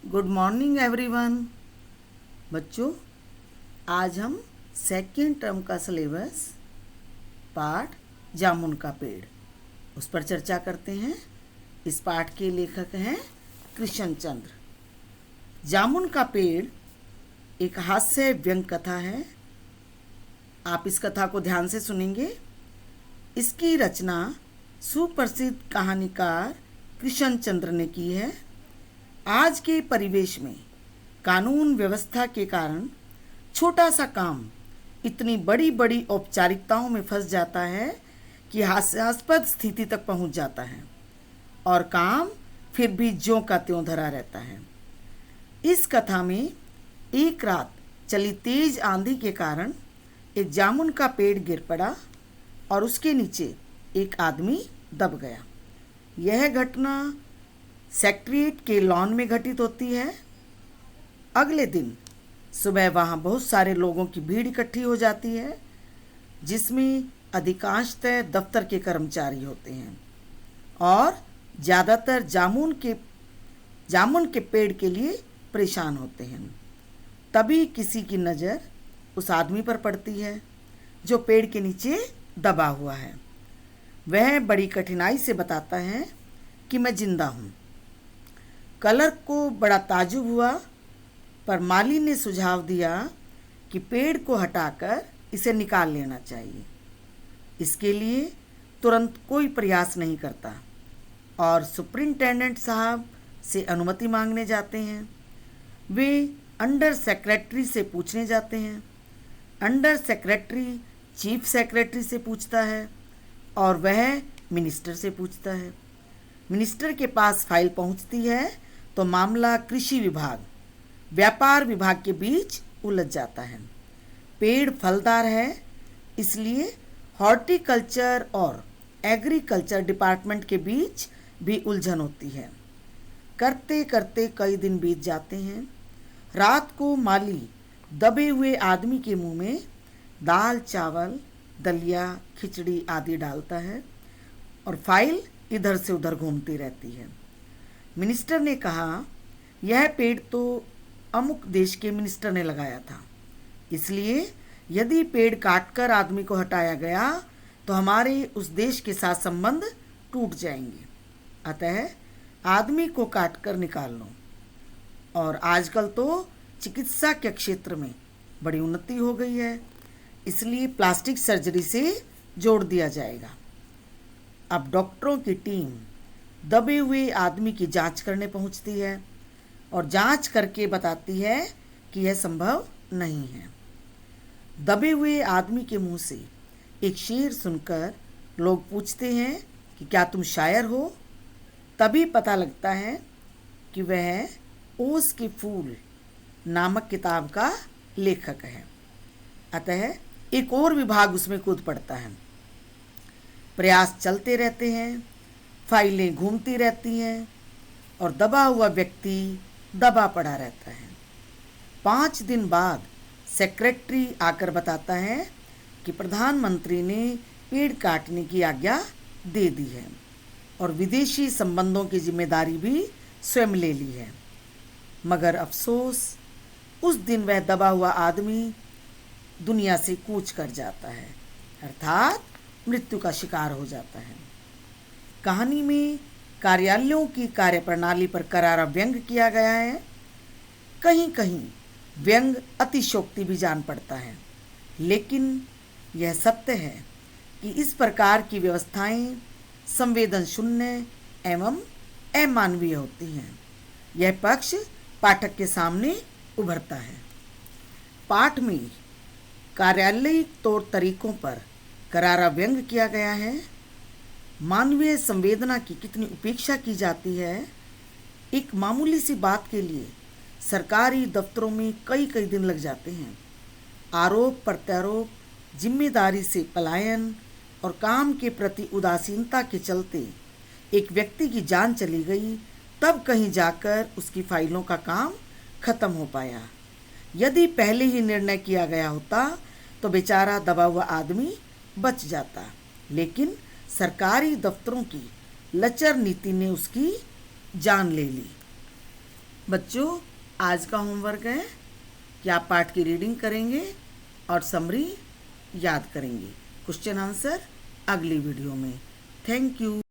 Good morning everyone. बच्चों, आज हम सेकेंड टर्म का सिलेबस पाठ जामुन का पेड़ उस पर चर्चा करते हैं। इस पाठ के लेखक हैं कृष्ण चंद्र। जामुन का पेड़ एक हास्य व्यंग कथा है। आप इस कथा को ध्यान से सुनेंगे। इसकी रचना सुप्रसिद्ध कहानीकार कृष्ण चंद्र ने की है। आज के परिवेश में कानून व्यवस्था के कारण छोटा सा काम इतनी बड़ी बड़ी औपचारिकताओं में फंस जाता है कि हास्यास्पद स्थिति तक पहुंच जाता है और काम फिर भी ज्यों का त्यों धरा रहता है। इस कथा में एक रात चली तेज आंधी के कारण एक जामुन का पेड़ गिर पड़ा और उसके नीचे एक आदमी दब गया। यह घटना सेक्रेटरीट के लॉन में घटित होती है। अगले दिन सुबह वहाँ बहुत सारे लोगों की भीड़ इकट्ठी हो जाती है, जिसमें अधिकांशतः दफ्तर के कर्मचारी होते हैं और ज़्यादातर जामुन के पेड़ के लिए परेशान होते हैं। तभी किसी की नज़र उस आदमी पर पड़ती है जो पेड़ के नीचे दबा हुआ है। वह बड़ी कठिनाई से बताता है कि मैं जिंदा हूँ। क्लर्क को बड़ा ताज्जुब हुआ, पर माली ने सुझाव दिया कि पेड़ को हटाकर इसे निकाल लेना चाहिए। इसके लिए तुरंत कोई प्रयास नहीं करता और सुपरिंटेंडेंट साहब से अनुमति मांगने जाते हैं। वे अंडर सेक्रेटरी से पूछने जाते हैं। अंडर सेक्रेटरी चीफ सेक्रेटरी से पूछता है और वह मिनिस्टर से पूछता है। मिनिस्टर के पास फाइल पहुंचती है तो मामला कृषि विभाग, व्यापार विभाग के बीच उलझ जाता है। पेड़ फलदार है, इसलिए हॉर्टिकल्चर और एग्रीकल्चर डिपार्टमेंट के बीच भी उलझन होती है। करते करते कई दिन बीत जाते हैं। रात को माली दबे हुए आदमी के मुंह में दाल चावल, दलिया, खिचड़ी आदि डालता है और फाइल इधर से उधर घूमती रहती है। मिनिस्टर ने कहा, यह पेड़ तो अमुक देश के मिनिस्टर ने लगाया था, इसलिए यदि पेड़ काटकर आदमी को हटाया गया तो हमारे उस देश के साथ संबंध टूट जाएंगे। अतः आदमी को काटकर निकाल लो। और आजकल तो चिकित्सा के क्षेत्र में बड़ी उन्नति हो गई है, इसलिए प्लास्टिक सर्जरी से जोड़ दिया जाएगा। अब डॉक्टरों की टीम दबे हुए आदमी की जांच करने पहुंचती है और जांच करके बताती है कि यह संभव नहीं है। दबे हुए आदमी के मुंह से एक शेर सुनकर लोग पूछते हैं कि क्या तुम शायर हो? तभी पता लगता है कि वह ओस के फूल नामक किताब का लेखक है। अतः एक और विभाग उसमें कूद पड़ता है। प्रयास चलते रहते हैं, फाइलें घूमती रहती हैं और दबा हुआ व्यक्ति दबा पड़ा रहता है। 5 दिन बाद सेक्रेटरी आकर बताता है कि प्रधानमंत्री ने पेड़ काटने की आज्ञा दे दी है और विदेशी संबंधों की जिम्मेदारी भी स्वयं ले ली है। मगर अफसोस, उस दिन वह दबा हुआ आदमी दुनिया से कूच कर जाता है, अर्थात मृत्यु का शिकार हो जाता है। कहानी में कार्यालयों की कार्यप्रणाली पर करारा व्यंग किया गया है। कहीं कहीं व्यंग अतिशयोक्ति भी जान पड़ता है, लेकिन यह सत्य है कि इस प्रकार की व्यवस्थाएं संवेदन शून्य एवं अमानवीय होती हैं। यह पक्ष पाठक के सामने उभरता है। पाठ में कार्यालयिक तौर तरीकों पर करारा व्यंग किया गया है। मानवीय संवेदना की कितनी उपेक्षा की जाती है। एक मामूली सी बात के लिए सरकारी दफ्तरों में कई कई दिन लग जाते हैं। आरोप प्रत्यारोप, जिम्मेदारी से पलायन और काम के प्रति उदासीनता के चलते एक व्यक्ति की जान चली गई, तब कहीं जाकर उसकी फाइलों का काम खत्म हो पाया। यदि पहले ही निर्णय किया गया होता तो बेचारा दबा हुआ आदमी बच जाता, लेकिन सरकारी दफ्तरों की लचर नीति ने उसकी जान ले ली। बच्चों, आज का होमवर्क है कि आप पाठ की रीडिंग करेंगे और समरी याद करेंगे। क्वेश्चन आंसर अगली वीडियो में। Thank you.